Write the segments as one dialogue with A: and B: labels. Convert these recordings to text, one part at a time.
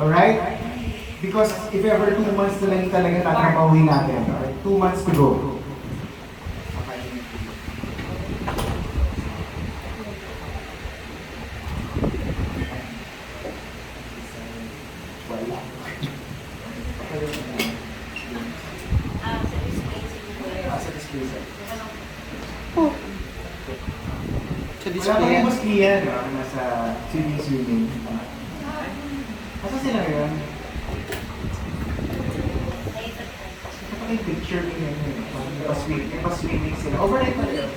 A: Alright? Because if ever 2 months na lang talaga tatrabahuin natin. Alright? 2 months to go.
B: Sa
A: Wala
B: display
A: kami
B: yan.
A: mas clear, no? Nasa swimming. Asa sila ngayon? Kapag yung picture niya yun, pa-swimming sila. Overnight pa rin.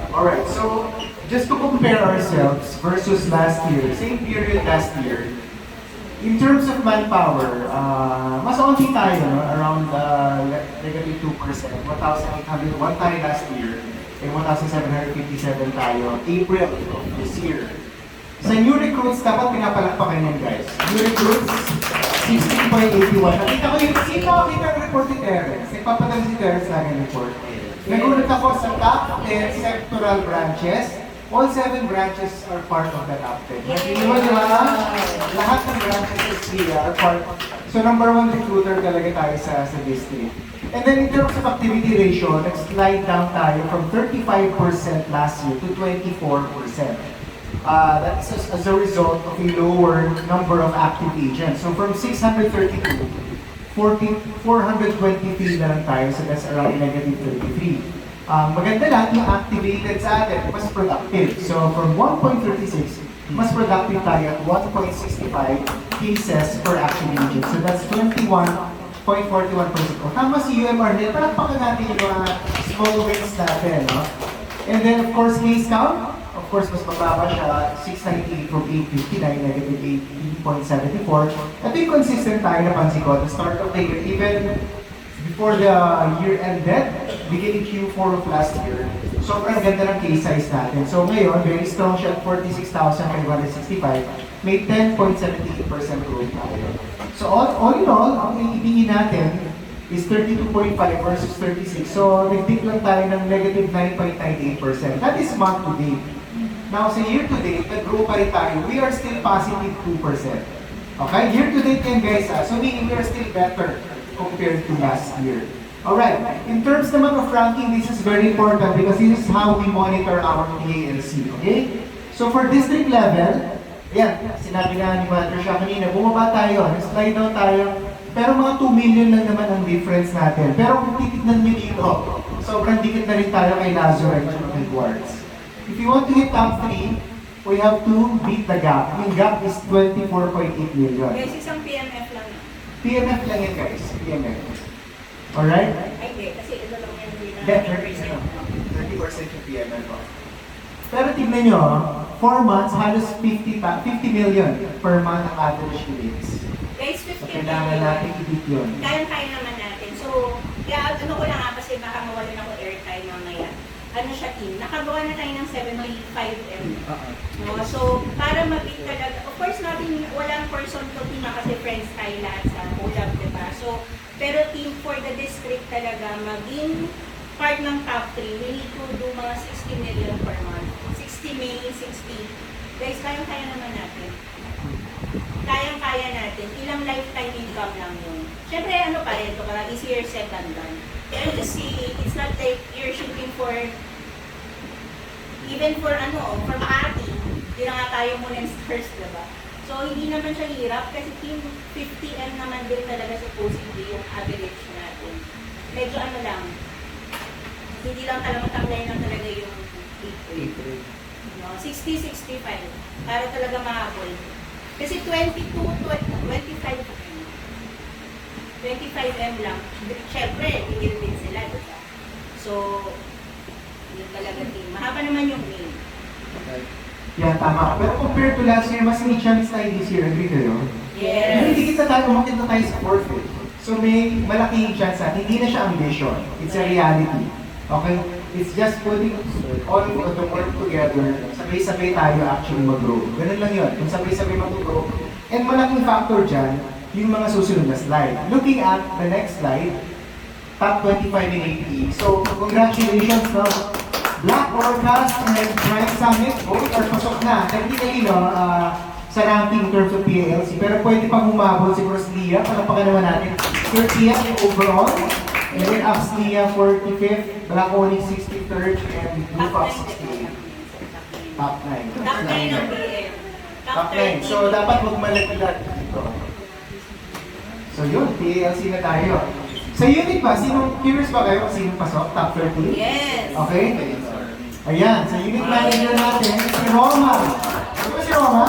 A: Alright, so just to compare ourselves versus last year, same period last year, in terms of manpower, mas onti tayo, no? Around negative 2%, 1,801 tayo last year, and 1,757 tayo April of this year. Sa new recruits, dapat pinapalakpakan yan, guys. New recruits, 16.81. Nakita ko yung sino nakita ang report ni Terence. Nagpapadala si Terence lang yung report. Nagulat ako sa top 10 sectoral branches. All 7 branches are part of the top 10. Hindi mo, di ba? Lahat ng branches are part. So number 1 recruiter talaga tayo sa district. And then in terms of activity ratio, nag-slide down tayo from 35% last year to 24%. That's as a result of a lower number of active agents. So from 632, 423 na lang tayo, so that's around negative 33. Maganda lang yung activated sa atin, mas productive. So from 1.36, mas productive tayo at 1.65 cases per active agent. So that's 21.41%. O tama si UMR nila, palakpakan natin yung mga small wins natin. No? And then of course, case count. Of course, mas mababa siya, 698 from 859, negative 18.74. Ito yung consistent tayo napansin ko at the start of the year, even before the year ended, beginning Q4 of last year, sobrang ganda ng case size natin. So ngayon, very strong siya at 46,565, may 10.78% growth tayo. So all in all, ang iibigin natin is 32.5 versus 36. So nag-dip lang tayo ng negative 9.98%. That is month to date. Now, sa year-to-date, nag-grow pa rin tayo. We are still positive 2%. Okay? Year-to-date yan, guys. So, meaning we are still better compared to last year. Alright. In terms naman of ranking, this is very important because this is how we monitor our PALC. Okay? So, for district level, yan, sinabi nga ni Patricia kanina, bumaba tayo, slide down tayo, pero mga 2 million lang naman ang difference natin. Pero kung titignan nyo dito, sobrang dikit na rin tayo kay Lazarus and Edwards. If you want to hit top 3, we have to beat the gap. Yung gap is 24.8 million.
C: Guys, isang PMF lang yun.
A: PMF lang yan, guys. PMF. Alright?
C: Ay, hindi. Kasi ito lang yan.
A: Yeah, 30% yung PMF. Pero tignan nyo, 4 months, halos 50 million per month ang average rates.
C: Guys,
A: So,
C: 50
A: kailangan natin i-beat yun.
C: Kaya naman natin. So, kaya ano ko lang nga kasi baka mawalan ako airtime mamaya. Ano siya team, nakagawa na tayo ng 75M. No? So, para mabit talaga, of course natin, walang person to team kasi friends tayo lahat sa collab, diba? So, pero team for the district talaga, maging part ng top 3, we need to do mga 60 million per month. 60 million, 60. Guys, kayang-kaya naman natin. Kayang-kaya natin. Ilang lifetime income lang yun. Siyempre, ano pa rin, ito ka, easier said than done. Pero kasi, it's not like you're shooting for, even for for Makati, hindi na nga tayo muna yung first, diba? So, hindi naman siya hirap kasi team 50M naman din talaga supposedly yung average natin. Medyo lang, hindi lang talaga mataklay lang talaga yung 8 no? 60-65 para talaga mahabol. Kasi 25M lang. Siyempre, tigil din sila, diba? So, yun talaga team. Mahaba naman yung name.
A: Yeah, tama. Pero compared to last year, mas may chance tayo this year. Agree kayo?
C: Yes.
A: Hindi kita tayo, umakit na tayo sa forfeit. So may malaking chance na hindi na siya ambition. It's a reality. Okay? It's just putting all of the work together. Sabay-sabay tayo actually mag-grow. Ganun lang yun. Kung sabay-sabay mag-grow. And malaking factor dyan, yung mga susunod na slide. Looking at the next slide, top 25 in APE. So, congratulations, no? Black Orcas and Prime Summit, both are pasok na. Technically, no, sa ranking in terms of PALC, pero pwede pang humabol si Roslia, palapakan naman natin. 30th overall, and then Axlia 45th, Black Onyx 63rd, and Blue Fox 68th. Top 9.
C: Top 9 ng BM.
A: Top 9. So, dapat magmalaglag dito. So yun, PALC na tayo. Sa unit ba, curious ba kayo kung sinong pasok? Top 13?
C: Yes.
A: Okay? Ayan, sa unit manager natin, si Roma. Ano ba si Roma?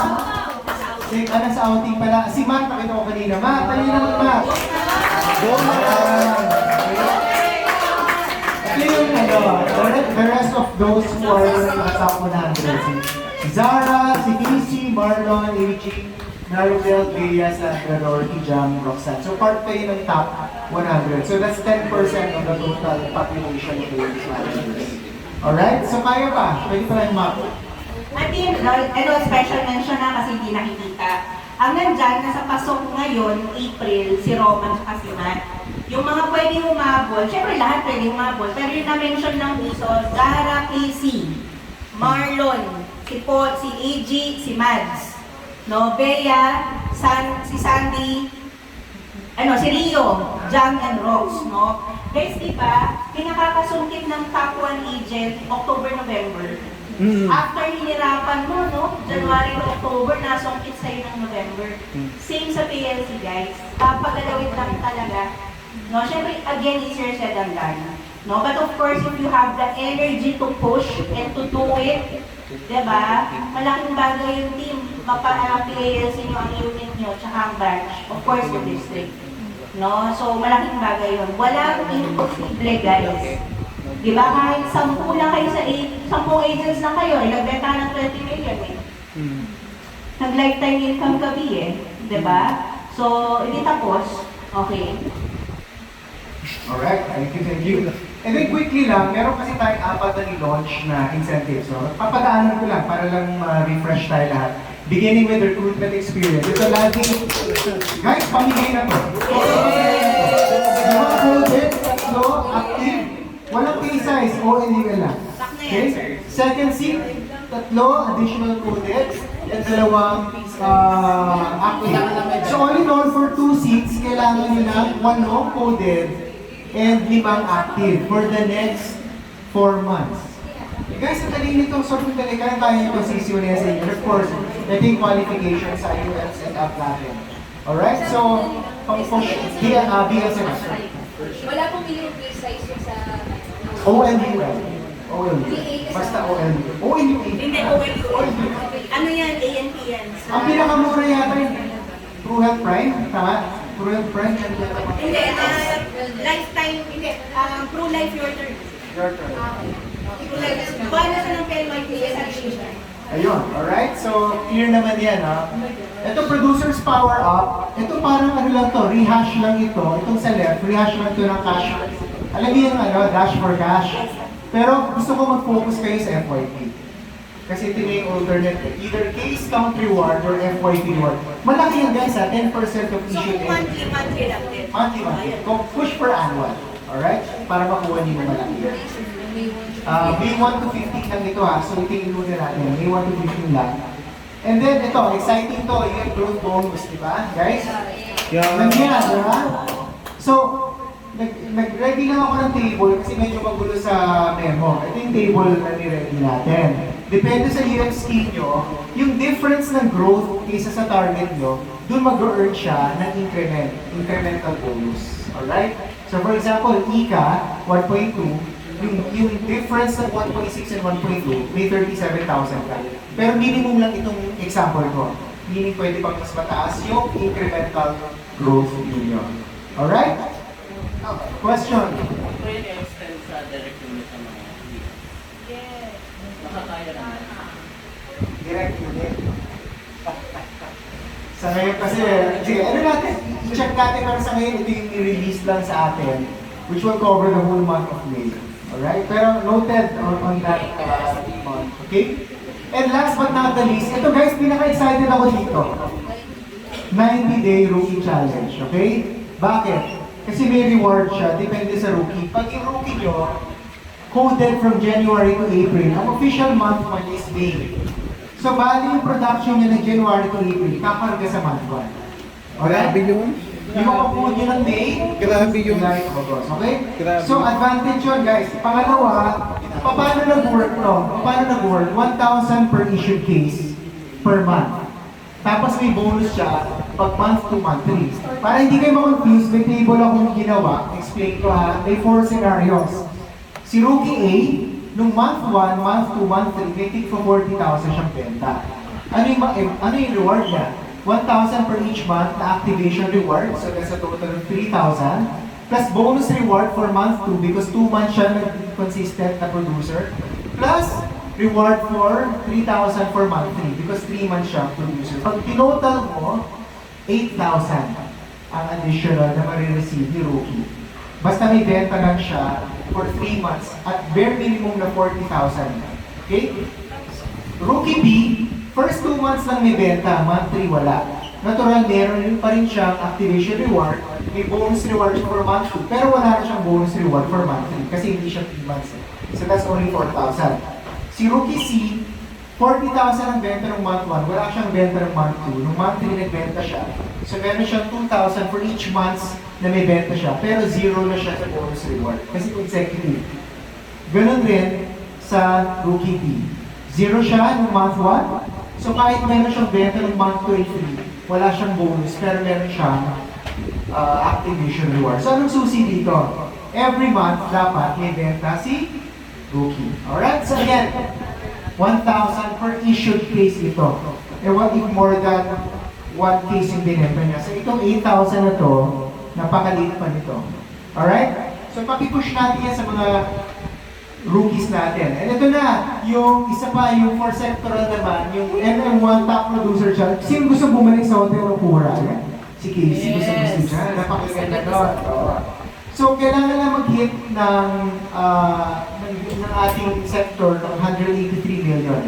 A: Sa outing pala. Si Matt, nakita ko kanina. Matt, tayo naman Matt. Roma! Ito yung the rest of those who are in the top 100. Si Zara, si Casey, Marlon, AG, Maribel, Bea, Sandra, Dorothy, Jam, Roxanne. So part kayo ng top 100. So that's 10% of the total population of the managers. Alright? So kaya pa? Pwede pa lang map.
C: At yun, special mention na kasi hindi nakikita. Ang nandyan, nasa pasok ngayon, April, si Roman at si Matt. Yung mga pwedeng umabol, syempre lahat pwedeng umabol, pero yung na-mention ng piso, Zara, Casey, Marlon, si Paul, si AG, si Mads. No, Bea, si Sandy, si Rio, Jam and Rox, no? Guys, di ba, pinakakasungkit ng top 1 agent, October, November. After hinirapan mo, no? January to October, nasungkit sa'yo ng November. Same sa PLC, guys. Papagalawin lang talaga. No, syempre, again, easier said than done. No, but of course, if you have the energy to push and to do it, diba? Malaking bagay yung team. Mapa-PALC nyo ang unit nyo, tsaka ang batch. Of course, yung district. No? So, malaking bagay yun. Walang imposible, guys. Diba? Kahit 10 lang kayo sa 10 agents lang kayo, nagbenta ng 20 million eh. Nag-lifetime income gabi eh. Diba? So, hindi tapos. Okay.
A: Alright, thank you. And then quickly lang, meron kasi tayong 4 na ni-launch na incentives. So, papadaanan ko lang para lang refresh tayo lahat. Beginning with recruitment experience. Ito lagi, guys, pamigay na to. Mga coded, tatlo, active, walang pay size, ONUL lang. Okay? Second seat, tatlo, additional coded, at 2 active. So all in all, for 2 seats, kailangan nyo ng 1 coded and 5 active for the next 4 months. Guys, ang galing nito, sobrang galing. Kaya tayo yung posisyon niya sa inyo. Of course, ito yung qualification sa UL setup natin. Alright? So, BLC na.
D: Wala pong minimum pay size yung sa...
A: ONUL. Basta ONUL. ONUL.
C: Hindi, ONU. Ano yan? ANP yan.
A: Ang pinakamura yata yun. True Health Prime? Tama? True Health Prime?
C: Hindi, lifetime, hindi. Pro Life Your Turn.
A: Your turn.
C: Bala sa ng PLYT sa decision.
A: Ayun, alright? So, clear naman yan, ha? Ito, Producers Power Up. Ito parang ano lang to, rehash lang ito. Itong sa left, rehash lang to ng cash. Alam niyo yung dash for cash. Pero gusto ko mag-focus kayo sa FYP. Kasi ito na yung alternate, either case count reward or FYP reward. Malaki yan guys, 10% of
C: So,
A: issue.
C: monthly lang din.
A: Monthly. Kung push per annual. Alright? Para makuha niyo yung malaki. May 1 to 15 lang ito ha. So ito yung iluna natin. May 1 to 15 lang. And then ito, exciting to. Yung growth bonus, di ba? Guys? Nandiyan, di ba? So, nag-ready lang ako ng table kasi medyo magulo sa memo. Ito yung table na ni-ready natin. Depende sa UFSK nyo, yung difference ng growth kaysa sa target nyo, doon mag-earn siya ng incremental bonus. Alright? So for example, ICA, 1.2, yung difference ng 1.6 and 1.2, may 37,000 ka. Pero minimum lang itong example ko. Meaning pwede pang mas mataas yung incremental growth ninyo. Alright? Question?
B: Pwede extend sa direct unit ng mga
C: Yes.
B: nakakaya naman.
A: Direct unit. Sa ngayon kasi, sige, ano natin? I-check natin para sa ngayon, ito yung i-release lang sa atin, which will cover the whole month of May. Alright? Pero noted on that month. Okay? And last but not the least, ito guys, pinaka-excited ako dito. 90-day rookie challenge. Okay? Bakit? Kasi may reward siya, depende sa rookie. Pag yung rookie nyo, coded from January to April, ang official month one is May. So, bali yung production niya ng January to April, kakarga sa month 1. Alright?
E: Grabe yun.
A: Yung makukuha niya ng May,
E: Grabe yun.
A: July, August. Okay?
E: Grabe.
A: So, advantage yun, guys. Pangalawa, paano nag-work to? Paano nag-work? 1,000 per issued case per month. Tapos may bonus siya pag month to month 3. Para hindi kayo ma-confuse, may table akong ginawa. Explain ko ha. May 4 scenarios. Si Rookie A, nung month 1, month 2, month 3, may tig for 40,000 siyang benta. Ano yung reward niya? 1,000 per each month na activation reward. So that's a total of 3,000. Plus bonus reward for month 2 because 2 months siya nag-consistent na producer. Plus reward for 3,000 for month 3 because 3 months siya producer. Pag tinotal mo, 8,000 ang additional na marireceive ni Rookie. Basta may benta lang siya for 3 months at bare minimum na 40,000. Okay? Rookie B, first 2 months lang may benta, month 3 wala. Natural, meron pa rin siyang activation reward, may bonus reward for month 2, pero wala na siyang bonus reward for month 3 kasi hindi siya 3 months. So that's only 4,000. Si Rookie C, 40,000 ang benta ng month 1, wala siyang benta ng month 2. Nung month 3 nagbenta siya, so meron siyang 2,000 for each month na may benta siya, pero 0 na siya sa bonus reward kasi consecutive. Ganun rin sa Rookie B. 0 siya nung month 1, so kahit meron siyang benta ng month 2 and 3, wala siyang bonus, pero meron siyang activation reward. So anong susi dito? Every month dapat may benta si Rookie. Alright? So again, 1,000 per issued case ito. And what if more than 1 case yung binenta niya? So itong 8,000 na to, napakaliit pa nito. Alright? So pakipush natin yan sa mga rookies natin. And ito na, yung isa pa, yung for sectoral naman, yung MM1 top producer siya. Sino gusto bumalik sa Hotel Okura? Si Casey, gusto dyan. Napakaganda doon. So, kailangan na mag-hit ng ating sector ng 183 million.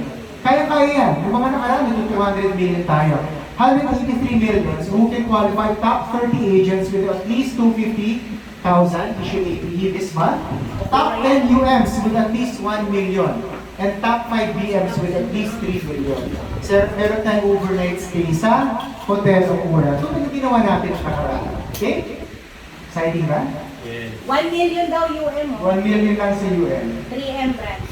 A: Kaya-kaya yan. Yung mga nakaraan, nito 200 million tayo. 183 million. So, who can qualify top 30 agents with at least 250,000 issued APE this month? Top 10 UMs with at least 1 million. And top 5 BMs with at least 3 million. So, meron tayong overnight stay sa Hotel Okura. So, ano ginawa natin sa nakaraan? Okay? Exciting ba?
C: 1 million daw UM mo.
A: 1 million lang sa UM.
C: 3M branch.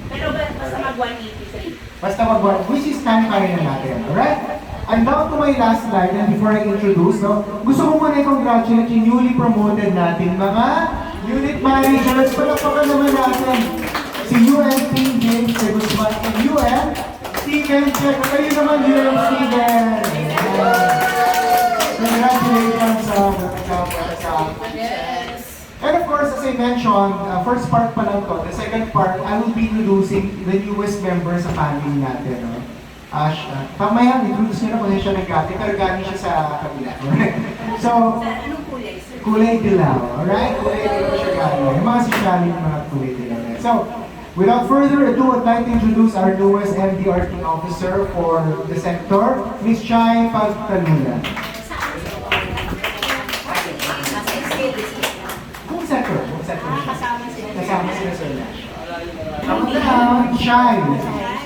C: Pero basta mag-183.
A: Basta mag-1, which is kaya na natin. Alright? I'm down to my last slide and before I introduce, no, gusto ko muna i-congratulate yung newly promoted natin mga unit managers. Palakpakan naman natin si UM James Guzman and UM Steven Check. Kayo naman UM Steven. Congratulations sa And of course, as I mentioned, first part pa lang to. The second part, I will be introducing the newest members sa family natin. No? Ash, pamaya, introduce nyo na kung siya nag-gati, pero galing siya sa kabila. So,
C: Sa anong kulay, sir?
A: kulay dilaw, alright? Kulay dilaw siya galing. Yung mga sosyali ng mga kulay dilaw. So, without further ado, I'd like to introduce our newest MDRT officer for the sector, Ms. Chai Pagtalula. Kung sector?
C: Kasama sila.
A: Kasama sila sa Lash. Ako na, shy.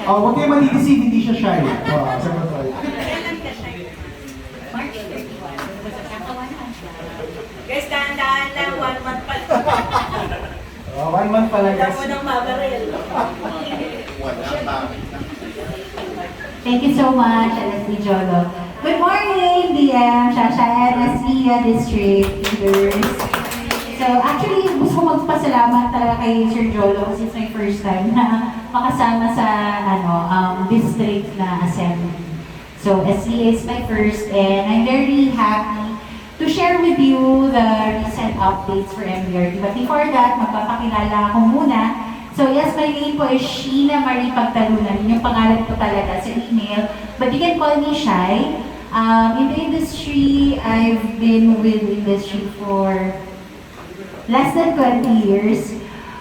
A: Oh, huwag kayo manitisig, hindi siya shy. Oh, sa control.
C: Kailan ka siya? March 31. Guys, dahan-dahan lang, 1 month pa lang.
A: Oh, 1 month pa lang,
C: Wala
A: guys.
C: mo nang mabaril.
F: Thank you so much, LSD Jolo. Good morning, DM, Shasha, LSD District Leaders. So actually, gusto ko magpasalamat talaga kay Sir Jolo kasi it's my first time na makasama sa district na assembly. So SCA is my first and I'm very happy to share with you the recent updates for MDRT. But before that, magpapakilala ako muna. So yes, my name po is Sheena Marie Pagtalunan. Yun yung pangalan ko talaga sa email. But you can call me Shai. In the industry, I've been with industry for less than 20 years.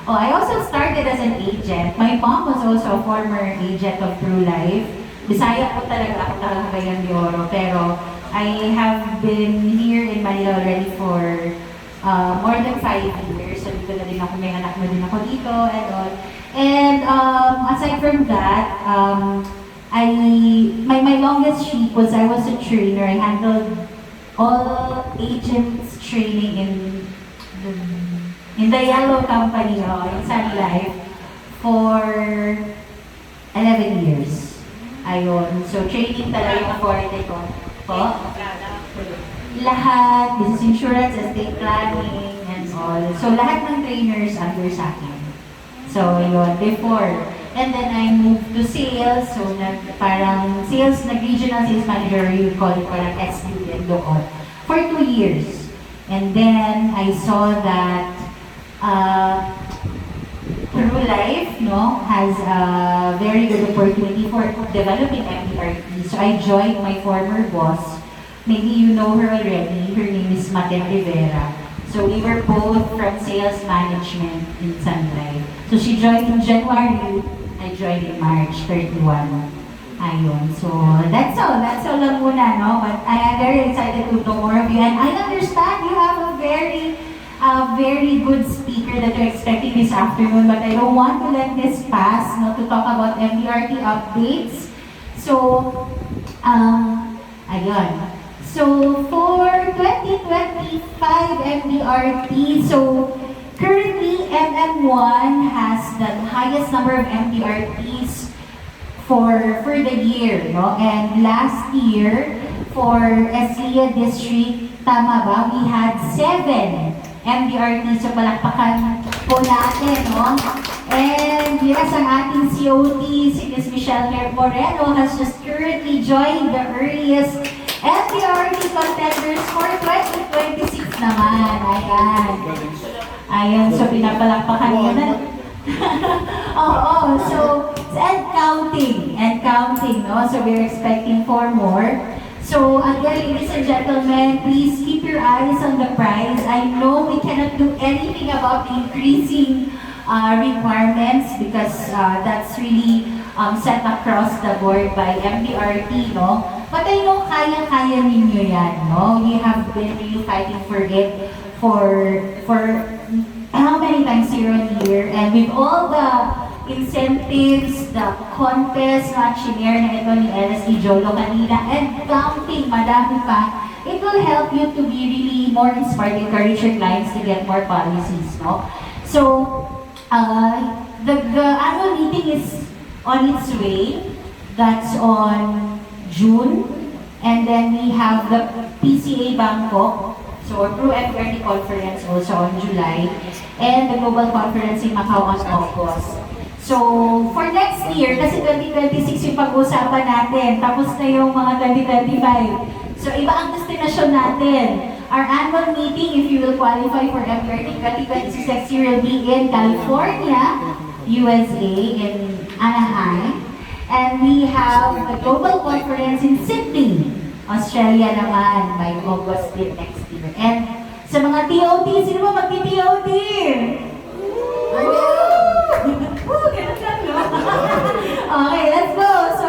F: Oh, I also started as an agent. My mom was also a former agent of True Life. Bisaya po talaga ako talaga Cagayan de Oro. Pero I have been here in Manila already for more than 5 years. So dito na din ako, may anak na din ako dito and all. And aside from that, my longest streak was I was a trainer. I handled all agents training in the Yellow Company, in Sun Life, for 11 years. Ayun. So, training talaga yung authority ko. Po? Lahat, business insurance, estate planning, and all. So, lahat ng trainers under sa akin. So, yun, before. And then, I moved to sales. So, parang sales, regional sales manager, you call it parang SDN doon. For 2 years. And then, I saw that True Life, has a very good opportunity for developing MDRT. So I joined my former boss. Maybe you know her already. Her name is Maten Rivera. So we were both from sales management in Sun Life. So she joined in January. I joined in March 31. Ayun. So that's all. That's all lang muna, no? But I am very excited to know more of you. And I understand you have a very good speaker that you're expecting this afternoon, but I don't want to let this pass, to talk about MDRT updates. So, ayun. So, for 2025 MDRT, so currently MM1 has the highest number of MDRTs for the year, no? And last year, for Eslia District, tama ba? We had 7 MDRT, so palakpakan po natin, no? And yes, ang ating COT, si Ms. Michelle Moreno, has just currently joined the earliest MDRT contenders for 2026 naman. Ayan. Ayan, so pinapalakpakan nyo na. So, and counting, no? So we're expecting 4 more. So again, ladies and gentlemen, please keep your eyes on the prize. I know we cannot do anything about the increasing requirements because that's really set across the board by MDRT, no? But I know kaya-kaya ninyo yan, no? You have been really fighting for it for how many times year, and with all the incentives, the contest, share na ito ni LSE Jolo kanina, and counting, madami pa, it will help you to be really more inspired, encourage your clients to get more policies, no? So, the annual meeting is on its way. That's on June. And then we have the PCA Bangkok, so True MDRT Conference also on July, and the Global Conference in Macau on August. So, for next year, kasi 2026 yung pag-uusapan natin, tapos na yung mga 2025. So, iba ang destinasyon natin. Our annual meeting, if you will qualify for MDRT 2026 next year, will be in California, USA, in Anaheim. And we have the Global Conference in Sydney, Australia naman, by August din next year. And sa mga TOT, sino ba magti-TOT? Okay, let's go. So,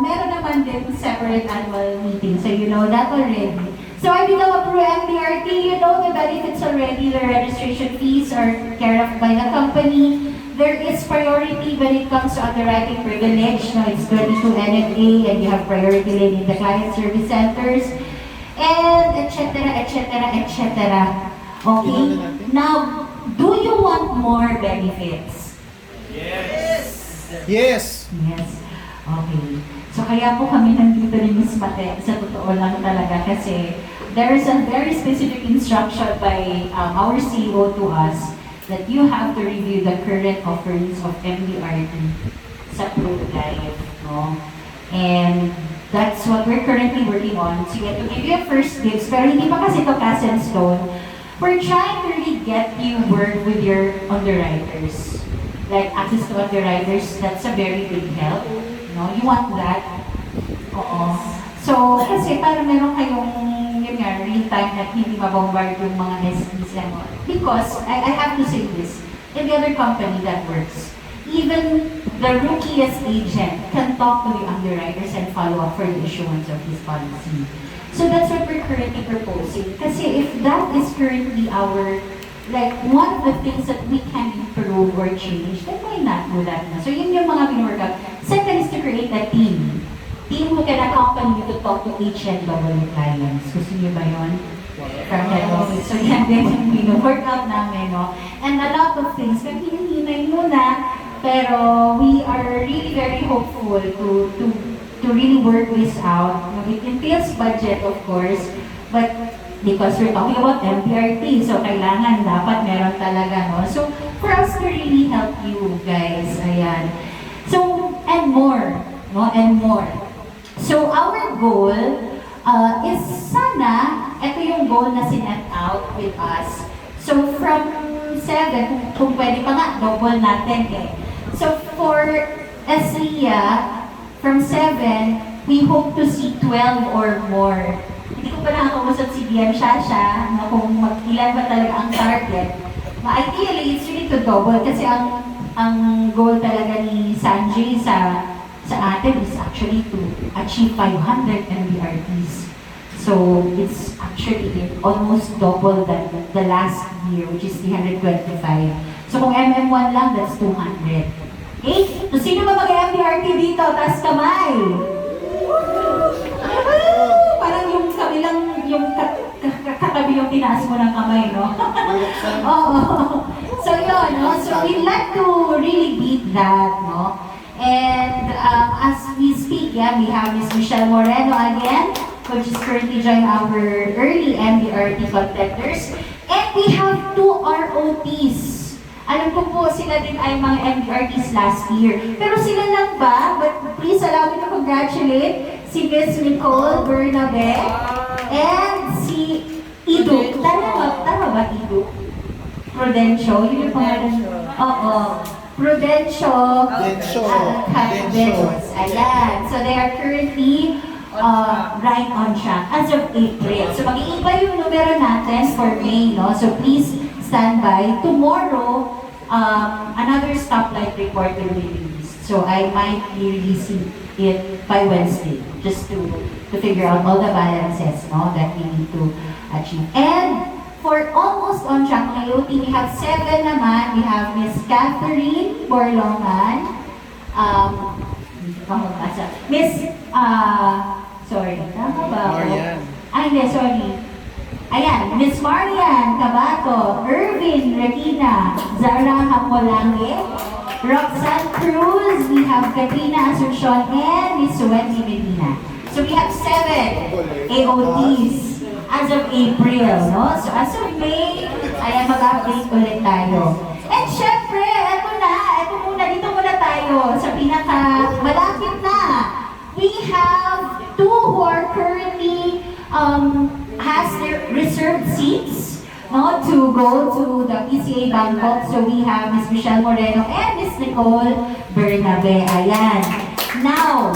F: meron naman din separate annual meeting. So, you know that already. So, I become a True MDRT. You know the benefits already. The registration fees are cared of by the company. There is priority when it comes to underwriting privilege. No, it's 22 NFA and you have priority lane in the client service centers. And etc. Okay? Now, do you want more benefits?
E: Yes!
F: Yes. Okay. So kaya po kami nandito ni Ms. Mate, sa totoo lang talaga kasi there is a very specific instruction by our CEO to us that you have to review the current offerings of MDRT sa True Life, no? And that's what we're currently working on. So to give you a first tips, pero hindi pa kasi ito cast in stone. We're trying to really get you work with your underwriters. Like access to underwriters, that's a very big help. No, you want that? Oo. So, kasi para meron kayong, yun nga, real time na hindi mabombard yung mga SPs and all. Because, I have to say this, in the other company that works, even the rookiest agent can talk to the underwriters and follow up for the issuance of his policy. So that's what we're currently proposing. Kasi if that is currently our, like, one of the things that we can improve or change, then why not do that na? So yun yung mga pinwork out. Second is to create a team. Team who can accompany you to talk to HNW clients. Gusto niyo ba yun? From head office. So yan din yung pino-work out namin, no? And a lot of things, hinahinay muna, pero we are really very hopeful to really work this out. It entails budget, of course, but because we're talking about MPRT, so kailangan dapat meron talaga, no? So, for us to really help you guys, ayan. So, and more, no? And more. So, our goal is sana, ito yung goal na sinet out with us. So, from 7, kung pwede pa nga, double natin eh. So, for SIA, from 7, we hope to see 12 or more. Hindi ko pa nakakausap si DM Shasha na kung ilan ba talaga ang target. Ideally, it's really to double kasi ang goal talaga ni Sanjay sa atin is actually to achieve 500 MBRTs. So, it's actually almost double than the last year, which is 325. So, kung MM1 lang, that's 200. Okay? So, sino ba mag-MBRT dito? Taas kamay! Parang yung kabilang, yung katabi yung tinaas mo ng kamay, no? Oo. So, yun, no? So, we'd like to really beat that, no? And as we speak, yeah, we have Miss Michelle Moreno again, which is currently joined our early MBRT contenders. And we have 2 ROTs. Alam ko po, sila din ay mga MBRTs last year. Pero sila lang ba? But please allow me to congratulate si Miss Nicole Bernabe and si Ido. Tama ba Ido? Prudencio, yun yung pangalan. Oo. Prudencio. Ayan. So they are currently right on track as of April. So mag-iiba yung numero natin for May, no? So please stand by. Tomorrow, another stoplight report will be released. So I might be releasing it by Wednesday, just to figure out all the balances, no, that we need to achieve. And for almost on track ngayon, we have 7 naman. We have Miss Catherine Borlongan, Miss, sorry, tama ba ako?
E: Marian.
F: Ay, hindi, sorry. Ayan, Miss Marian Cabato, Irvin Regina, Zara Hamolange, Roxanne Cruz, we have Katrina Asuncion, and Miss Wendy Medina. So we have 7 AOTs as of April, no? So as of May, ayan, mag-update ulit tayo. And syempre, ito muna, dito muna tayo sa malapit na. We have 2 who are currently has their reserved seats, no, to go to the PCA Bangkok. So we have Miss Michelle Moreno and Miss Nicole Bernabe. Ayan. Now,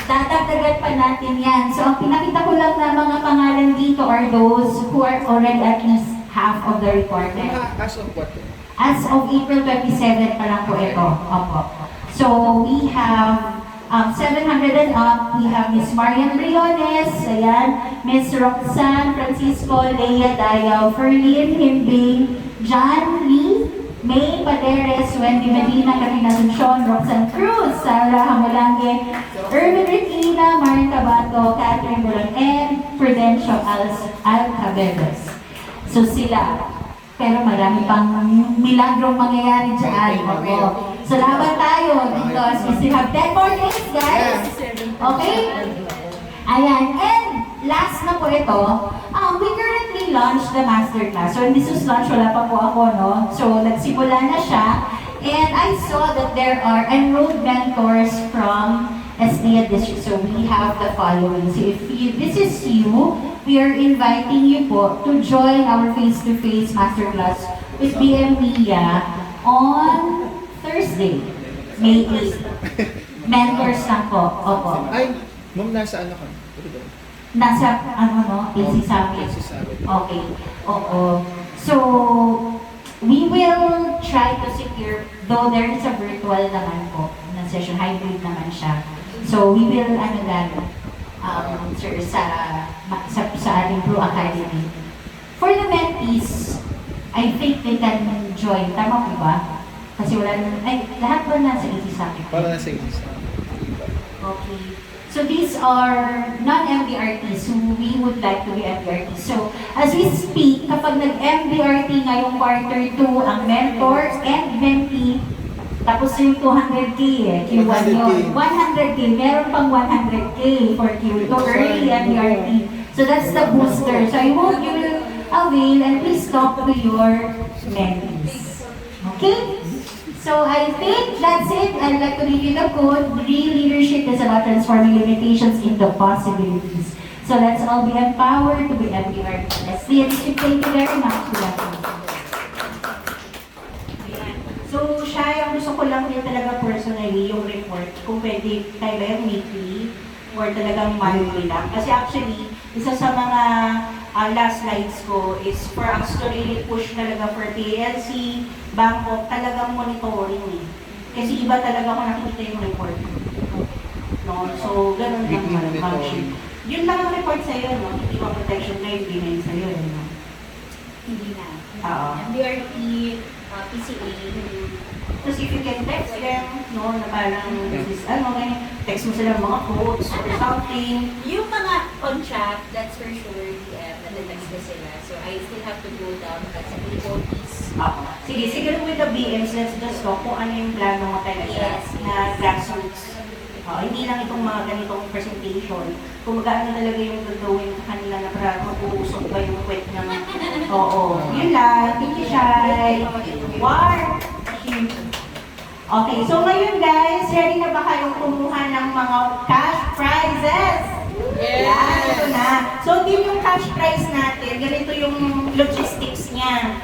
F: tatagdagan pa natin yan. So, ang pinakita ko lang na mga pangalan dito are those who are already at least half of the requirement.
E: As of what?
F: As of April 27 pa lang po ito. Opo. So, we have 700 and up. We have Miss Marian Briones, ayan, Miss Roxanne Francisco, Leia Dayaw, Ferlin Himbing, John Lee, May Paderes, Wendy Medina, Katrina Asuncion, Roxanne Cruz, Sarah Hamolange, Irvin Regina, Marian Cabato, Catherine Bulan, and Prudencio Alcaberes. So sila. Pero marami pang milagrong mangyayari dyan. Opo. Salamat tayo because we still have 10 more days, guys. Okay? Ayan. And last na po ito, we currently launched the masterclass. So, when this was launched, wala pa po ako, no? So, nagsimula na siya. And I saw that there are enrolled mentors from SDA District. So, we have the following. So, if this is you, we are inviting you po to join our face-to-face masterclass with BM Mia on Thursday, May 8. Mentors lang po. Opo.
E: Ay, ma'am, nasa ano ka?
F: Nasa, ano no, AC Summit. Okay, oo. So, we will try to secure, though there is a virtual naman po na session, hybrid naman siya. So, we will, sir, sa ating Blue Academy. For the mentees, I think they can join. Tama po ba? Kasi wala naman, lahat ba nasa AC Summit?
E: Para nasa isa.
F: Okay. So these are non-MDRTs who we would like to be MDRTs. So as we speak, kapag nag-MDRT ngayong quarter 2 ang mentor and mentee, tapos yung 200K Q1 yun. 100K, meron pang 100K for Q2, early MDRT. So that's the booster. So I hope you will avail and please talk to your mentees. Okay? So I think that's it. I'd like to review the code. Real leadership is about transforming limitations into possibilities. So let's all be empowered to be MDRT. Let's see. Thank you very much. So siya, yung gusto ko lang din talaga personally, yung report, kung pwede tayo ba yung weekly or talagang monthly lang. Kasi actually, isa sa mga last slides ko is for us to really push talaga for PLC, Bangkok, talagang monitoring eh. Kasi iba talaga kung nakikita yung report. No? So, ganun lang naman function. Yun lang ang report sa'yo, no? Hindi ba protection na hindi na yun sa'yo, no?
D: Hindi na.
F: Oo.
D: MDRT, PCA.
C: Tapos if you can text them, no, na parang, ganyan, text mo sila mga quotes or something.
D: Yung mga contract, that's for sure, natatext ko sila. So I still have to go down at sa devotees.
C: Sige, siguro with the BMs, let's just talk kung ano yung plano mo talaga
D: Yes.
C: na grassroots. Hindi lang itong mga ganitong presentation. Kung magkano talaga yung gagawin sa kanila na para mag-uusok ba yung kwet ng... Oo. Yun lang. Thank you, Shai. War! Okay, so ngayon guys, ready na ba kayong kumuha ng mga cash prizes? Yan, ito na. So, din yung cash prize natin, ganito yung logistics niya.